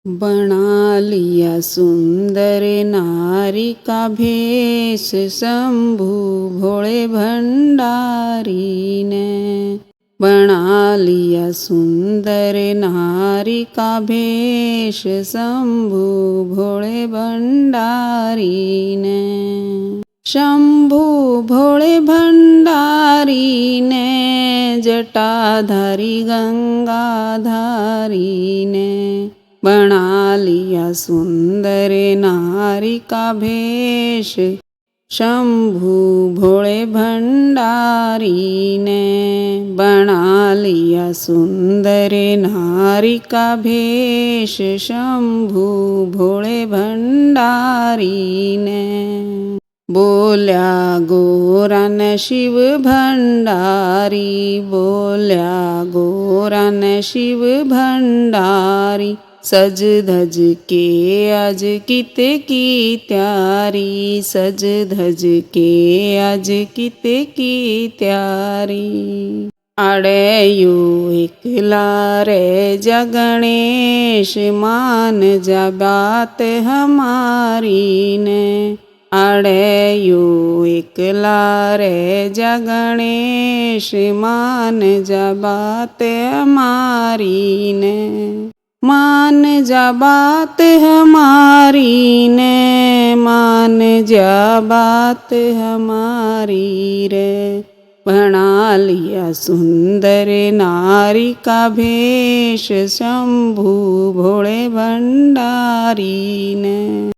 बना लिया सुंदर नारी का भेष शंभु भोले भंडारी ने। बना लिया सुंदर नारी का भेष शंभु भोले भंडारी ने। शंभु भोले भंडारी ने जटाधारी गंगाधारी ने। बना लिया सुंदर नारी का भेष शंभु भोले भंडारी ने। बना लिया सुंदर नारी का भेष शंभु भोले भंडारी ने। बोल्या गोरा न शिव भंडारी, बोल्या गोरा न शिव भंडारी। सज धज के आज कित की त्यारी, सज धज के आज कित की त्यारी। अड़े यू एकला रे जगणेश मान जा बात हमारी ने। अड़े यू एकला रे जगणेश मान जा बात हमारी ने। मान जा बात हमारी ने, मान जा बात हमारी रे। बना लिया सुंदर नारी का भेष शंभु भोले भंडारी ने।